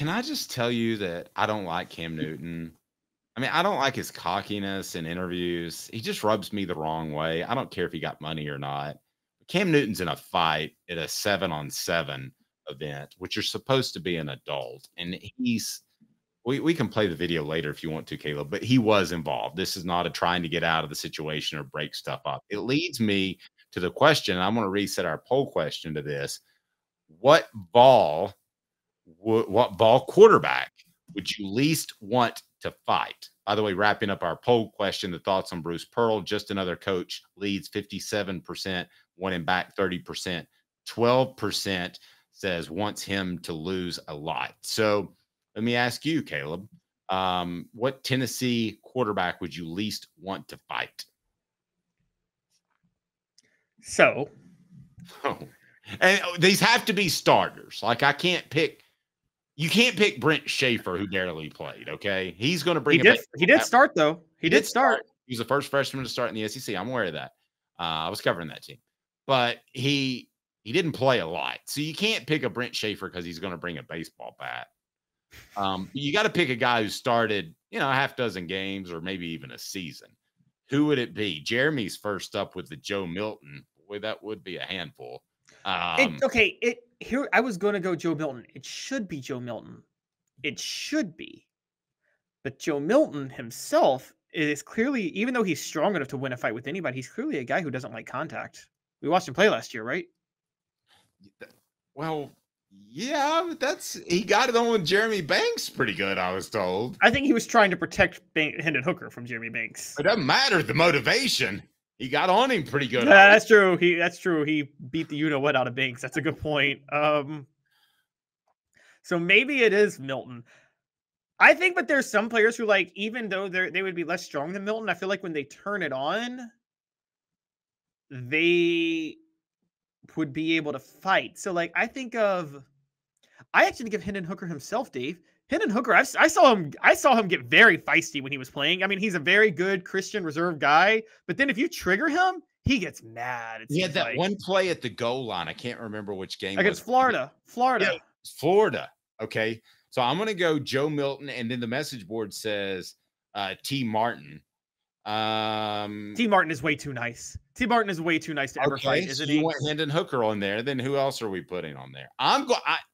Can I just tell you that I don't like Cam Newton? I mean, I don't like his cockiness in interviews. He just rubs me the wrong way. I don't care if he got money or not. Cam Newton's in a fight at a 7-on-7 event, which you're supposed to be an adult. And we can play the video later if you want to, Caleb, but he was involved. This is not a trying to get out of the situation or break stuff up. It leads me to the question. I'm going to reset our poll question to this. What ball quarterback would you least want to fight? By the way, wrapping up our poll question, the thoughts on Bruce Pearl, just another coach, leads 57%, one in back 30%, 12% says wants him to lose a lot. So let me ask you, Caleb, what Tennessee quarterback would you least want to fight? So, and these have to be starters. Like I can't pick. You can't pick Brent Schaefer, who barely played. Okay, he's going to bring. He did start though. He did start. He was the first freshman to start in the SEC. I'm aware of that. I was covering that team, but he didn't play a lot. So you can't pick a Brent Schaefer because he's going to bring a baseball bat. You got to pick a guy who started, a half dozen games or maybe even a season. Who would it be? Jeremy's first up with the Joe Milton. Boy, that would be a handful. Here I was going to go Joe Milton. It should be Joe Milton. It should be. But Joe Milton himself is clearly, even though he's strong enough to win a fight with anybody, he's clearly a guy who doesn't like contact. We watched him play last year, right? Well, yeah, he got it on with Jeremy Banks pretty good, I was told. I think he was trying to protect Hendon Hooker from Jeremy Banks. It doesn't matter the motivation. He got on him pretty good. Yeah, that's true. That's true. He beat the you-know-what out of Banks. That's a good point. So maybe it is Milton. I think, but there's some players who, like, even though they would be less strong than Milton, I feel like when they turn it on, they would be able to fight. So, like, I actually think of Hendon Hooker himself, Dave. Hendon Hooker, I saw him get very feisty when he was playing. I mean, he's a very good Christian reserve guy, but then if you trigger him, he gets mad. He had that one play at the goal line. I can't remember which game. Against Florida. Yeah, Florida. Okay. So I'm going to go Joe Milton, and then the message board says T. Martin. T. Martin is way too nice. T. Martin is way too nice to ever fight, isn't he? You want Hendon Hooker on there, then who else are we putting on there?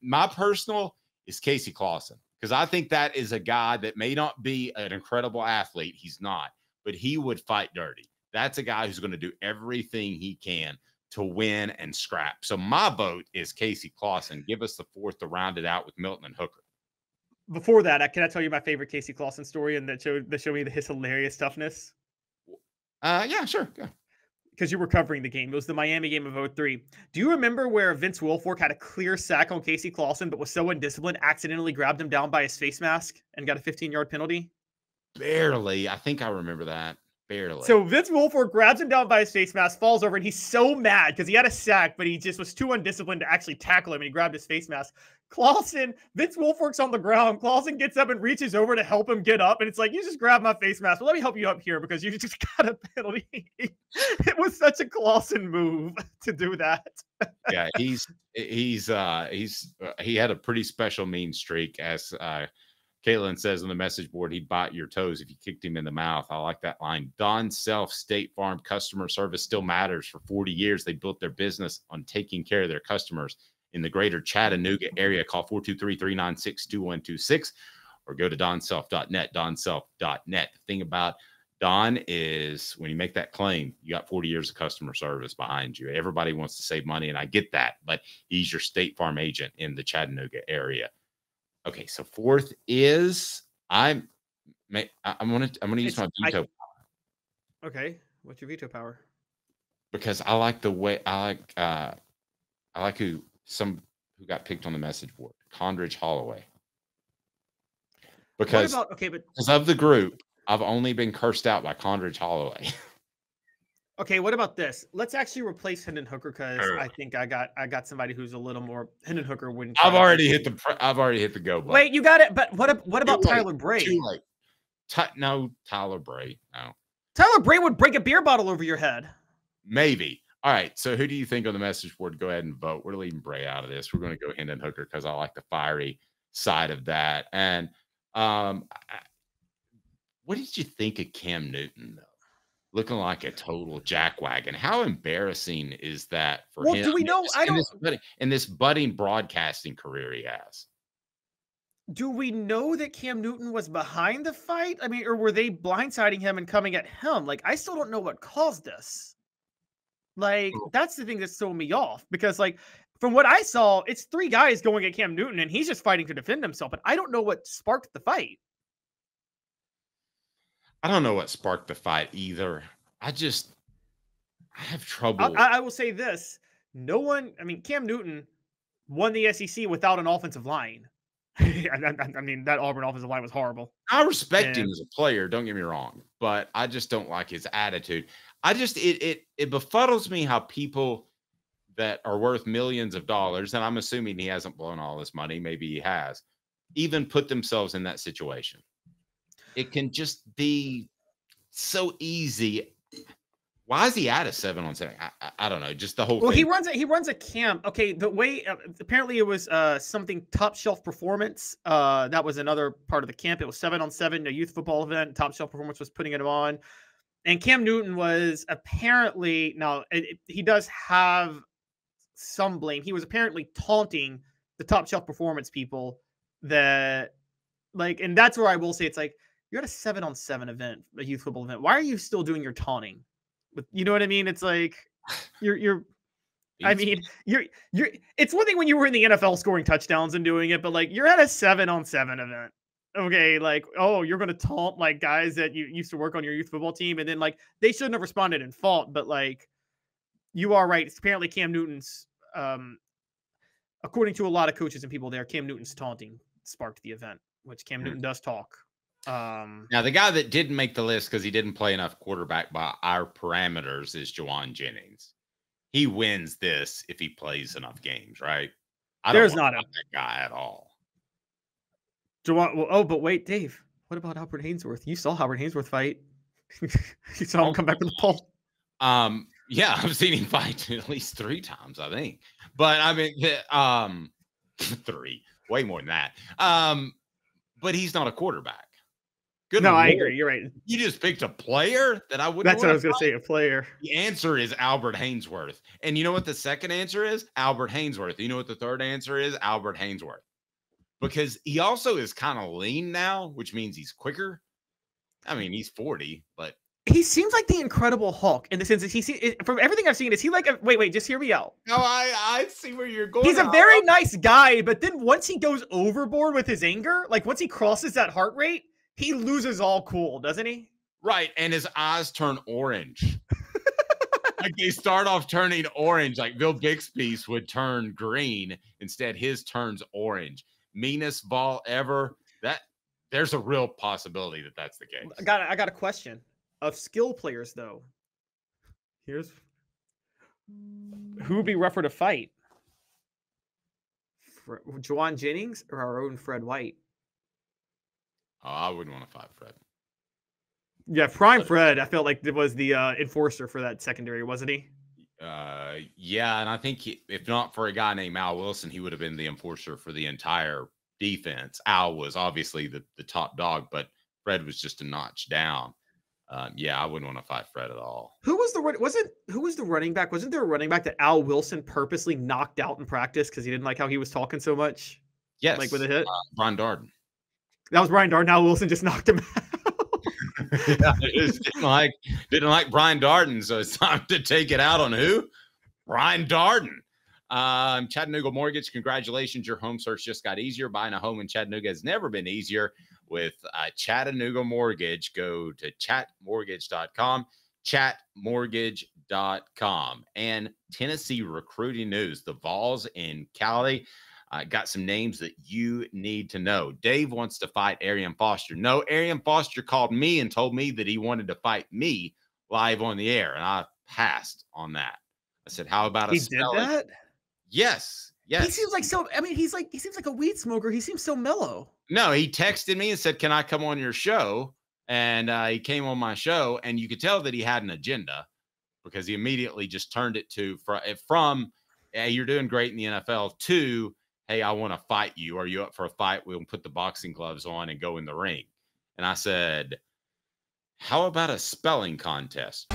My personal is Casey Clausen, because I think that is a guy that may not be an incredible athlete. He's not, but he would fight dirty. That's a guy who's going to do everything he can to win and scrap. So my vote is Casey Clausen. Give us the fourth to round it out with Milton and Hooker. Before that, can I tell you my favorite Casey Clausen story and that showed me his hilarious toughness? Yeah, sure. Yeah. Because you were covering the game. It was the Miami game of 2003. Do you remember where Vince Wilfork had a clear sack on Casey Clausen, but was so undisciplined, accidentally grabbed him down by his face mask and got a 15-yard penalty? Barely. I think I remember that. Barely. So Vince Wilfork grabs him down by his face mask, falls over, and he's so mad because he had a sack, but he just was too undisciplined to actually tackle him, and he grabbed his face mask. Vince Wilfork's on the ground. Clausen gets up and reaches over to help him get up, and it's like, you just grabbed my face mask. Well, let me help you up here because you just got a penalty. It was such a Clausen move to do that. Yeah, he had a pretty special mean streak, as Caitlin says on the message board. He'd bite your toes if you kicked him in the mouth. I like that line. Don Self, State Farm customer service still matters. For 40 years, they built their business on taking care of their customers. In the greater Chattanooga area, call 423-396-2126 or go to donself.net, donself.net. The thing about Don is when you make that claim, you got 40 years of customer service behind you. Everybody wants to save money, and I get that, but he's your State Farm agent in the Chattanooga area. Okay, so fourth is I'm gonna use my veto power. Okay, what's your veto power? Because I like the way I like who got picked on the message board, Condridge Holloway. Because of the group, I've only been cursed out by Condridge Holloway. Okay, what about this? Let's actually replace Hendon Hooker because I think I got somebody who's a little more. Hendon Hooker wouldn't. I've already hit the go button. Wait, you got it. But what about Tyler Bray? Too late. No, Tyler Bray. No. Tyler Bray would break a beer bottle over your head. Maybe. All right. So who do you think on the message board? Go ahead and vote. We're leaving Bray out of this. We're going to go Hendon Hooker because I like the fiery side of that. And what did you think of Cam Newton, though? Looking like a total jackwagon. How embarrassing is that for Well, him? do we know? I don't. In this budding broadcasting career he has. Do we know that Cam Newton was behind the fight? I mean, or were they blindsiding him and coming at him? Like, I still don't know what caused this. Like, that's the thing that's throwing me off because, like, from what I saw, it's three guys going at Cam Newton and he's just fighting to defend himself. But I don't know what sparked the fight. I don't know what sparked the fight either. I have trouble. I will say this. No one, I mean, Cam Newton won the SEC without an offensive line. I mean, that Auburn offensive line was horrible. I respect him as a player, don't get me wrong, but I just don't like his attitude. It befuddles me how people that are worth millions of dollars, and I'm assuming he hasn't blown all his money, maybe he has, even put themselves in that situation. It can just be so easy. Why is he at a 7-on-7? I don't know. Just the whole thing. He runs a camp. Okay, the way apparently it was something Top Shelf Performance. That was another part of the camp. It was 7-on-7, a youth football event. Top Shelf Performance was putting it on, and Cam Newton was apparently he does have some blame. He was apparently taunting the Top Shelf Performance people that and that's where I will say it's like you're at a 7-on-7 event, a youth football event. Why are you still doing your taunting? You know what I mean? It's like you're it's one thing when you were in the NFL scoring touchdowns and doing it, but like you're at a 7-on-7 event. Okay, like, oh, you're gonna taunt like guys that you used to work on your youth football team, and then like they shouldn't have responded in fault, but like you are right. It's apparently Cam Newton's according to a lot of coaches and people there, Cam Newton's taunting sparked the event, which Cam Newton does talk. Now, the guy that didn't make the list because he didn't play enough quarterback by our parameters is Juwan Jennings. He wins this if he plays enough games, right? There's not that guy at all. Juwan, well, but wait, Dave, what about Albert Hainsworth? You saw Albert Hainsworth fight. You saw him come back with the pole. Yeah, I've seen him fight at least 3 times, I think. But I mean, 3, way more than that. But he's not a quarterback. Good. No, Lord. I agree. You're right. You just picked a player that I wouldn't. That's what I was going to say. A player. The answer is Albert Hainsworth. And you know what the second answer is? Albert Hainsworth. You know what the third answer is? Albert Hainsworth. Because he also is kind of lean now, which means he's quicker. I mean, he's 40, but he seems like the Incredible Hulk in the sense that from everything I've seen, is he like wait, just hear me out. No, I see where you're going. He's a very nice guy, but then once he goes overboard with his anger, like once he crosses that heart rate, he loses all cool, doesn't he? Right, and his eyes turn orange. Like they start off turning orange, like Bill Bixby's would turn green. Instead, his turns orange. Meanest ball ever. There's a real possibility that that's the case. I got a question. Of skill players, though, here's who would be rougher to fight: Juwan Jennings or our own Fred White? Oh, I wouldn't want to fight Fred. Yeah, prime Fred. I felt like it was the enforcer for that secondary, wasn't he? Yeah, and I think if not for a guy named Al Wilson, he would have been the enforcer for the entire defense. Al was obviously the top dog, but Fred was just a notch down. Yeah, I wouldn't want to fight Fred at all. Who was the running back? Wasn't there a running back that Al Wilson purposely knocked out in practice because he didn't like how he was talking so much? Yes, like with a hit. Brian Darden. That was Brian Darden. Al Wilson just knocked him out. Yeah, just didn't like Brian Darden, so it's time to take it out on who? Brian Darden. Chattanooga Mortgage, congratulations. Your home search just got easier. Buying a home in Chattanooga has never been easier. With Chattanooga Mortgage, go to chatmortgage.com, chatmortgage.com. And Tennessee recruiting news. The Vols in Cali got some names that you need to know. Dave wants to fight Arian Foster. No, Arian Foster called me and told me that he wanted to fight me live on the air, and I passed on that. I said, how about he did that? Yes. He seems like he seems like a weed smoker. He seems so mellow. No, he texted me and said, can I come on your show? And he came on my show, and you could tell that he had an agenda because he immediately just turned it to from hey, you're doing great in the NFL to, hey, I want to fight you. Are you up for a fight? We'll put the boxing gloves on and go in the ring. And I said, how about a spelling contest?